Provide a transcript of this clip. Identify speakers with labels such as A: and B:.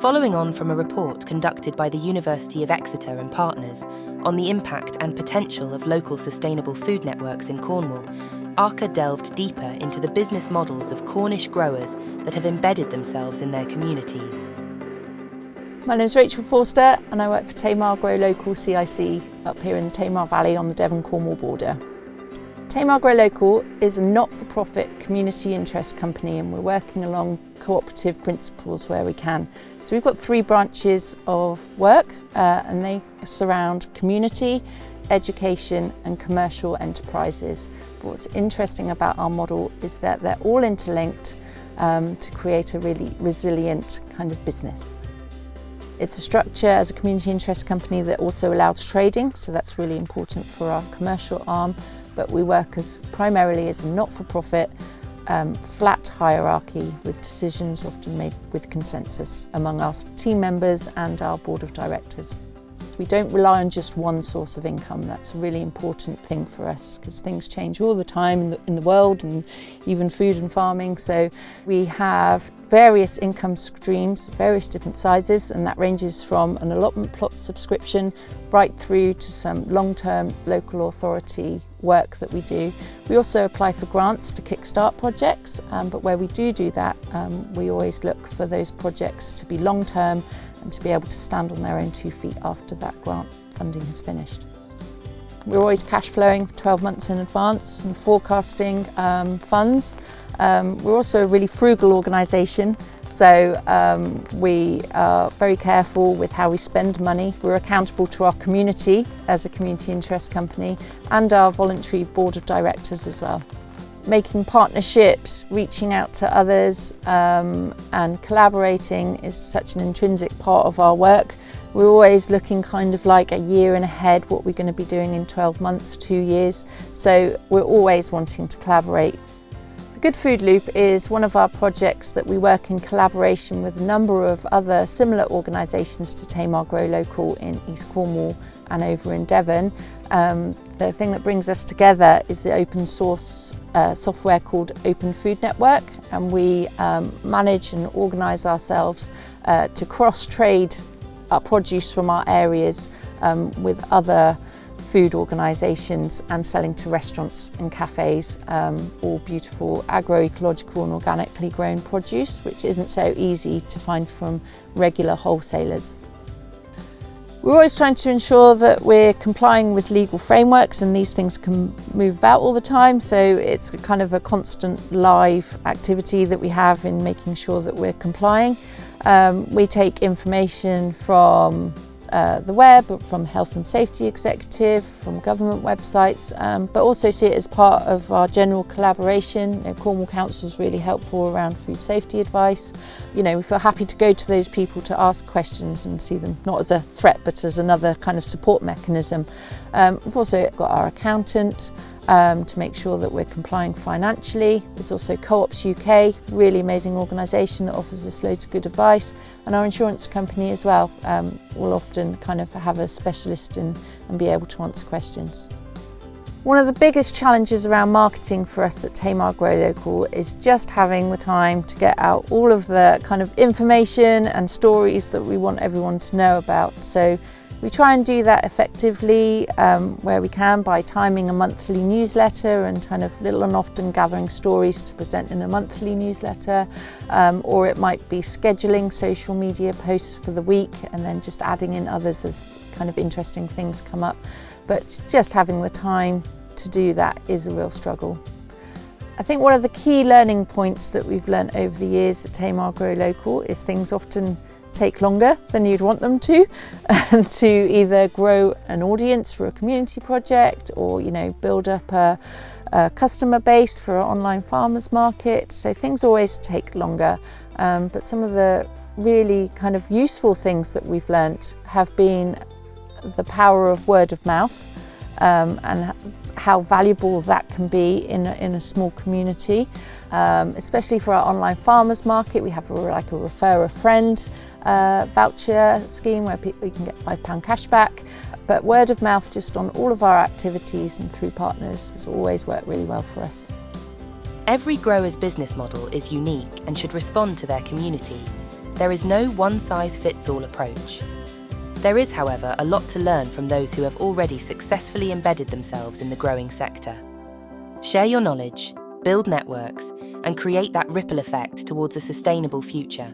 A: Following on from a report conducted by the University of Exeter and partners on the impact and potential of local sustainable food networks in Cornwall, ARCA delved deeper into the business models of Cornish growers that have embedded themselves in their communities.
B: My name is Rachel Forster and I work for Tamar Grow Local CIC up here in the Tamar Valley on the Devon-Cornwall border. Tamar Grow Local is a not-for-profit community interest company and we're working along cooperative principles where we can. So we've got 3 branches of work and they surround community, education and commercial enterprises. But what's interesting about our model is that they're all interlinked to create a really resilient kind of business. It's a structure as a community interest company that also allows trading, so that's really important for our commercial arm. But we work primarily as a not-for-profit, flat hierarchy with decisions often made with consensus among our team members and our board of directors. We don't rely on just one source of income. That's a really important thing for us because things change all the time in the world and even food and farming. So we have various income streams, various different sizes, and that ranges from an allotment plot subscription right through to some long-term local authority work that we do. We also apply for grants to kickstart projects, but where we do that, we always look for those projects to be long-term and to be able to stand on their own 2 feet after that grant funding has finished. We're always cash flowing for 12 months in advance and forecasting funds. We're also a really frugal organisation, so we are very careful with how we spend money. We're accountable to our community as a community interest company and our voluntary board of directors as well. Making partnerships, reaching out to others and collaborating is such an intrinsic part of our work. We're always looking kind of like a year and ahead what we're going to be doing in 12 months, 2 years. So we're always wanting to collaborate. The Good Food Loop is one of our projects that we work in collaboration with a number of other similar organisations to Tamar Grow Local in East Cornwall and over in Devon. The thing that brings us together is the open source software called Open Food Network, and we manage and organise ourselves to cross-trade our produce from our areas with other food organisations and selling to restaurants and cafes, all beautiful agroecological and organically grown produce, which isn't so easy to find from regular wholesalers. We're always trying to ensure that we're complying with legal frameworks, and these things can move about all the time, so it's kind of a constant live activity that we have in making sure that we're complying. We take information from the web, from Health and Safety Executive, from government websites, but also see it as part of our general collaboration. Cornwall Council is really helpful around food safety advice. We feel happy to go to those people to ask questions and see them not as a threat but as another kind of support mechanism. We've also got our accountant to make sure that we're complying financially. There's also Co-ops UK, really amazing organisation that offers us loads of good advice, and our insurance company as well will often kind of have a specialist and be able to answer questions. One of the biggest challenges around marketing for us at Tamar Grow Local is just having the time to get out all of the kind of information and stories that we want everyone to know about. So we try and do that effectively where we can by timing a monthly newsletter and kind of little and often gathering stories to present in a monthly newsletter, or it might be scheduling social media posts for the week and then just adding in others as kind of interesting things come up. But just having the time to do that is a real struggle. I think one of the key learning points that we've learnt over the years at Tamar Grow Local is things often take longer than you'd want them to either grow an audience for a community project or build up a customer base for an online farmers market. So things always take longer, but some of the really kind of useful things that we've learnt have been the power of word of mouth and how valuable that can be in a small community, especially for our online farmers market. We have a refer a friend voucher scheme where you can get £5 cash back, but word of mouth just on all of our activities and through partners has always worked really well for us.
A: Every grower's business model is unique and should respond to their community. There is no one-size-fits-all approach. There is, however, a lot to learn from those who have already successfully embedded themselves in the growing sector. Share your knowledge, build networks, and create that ripple effect towards a sustainable future.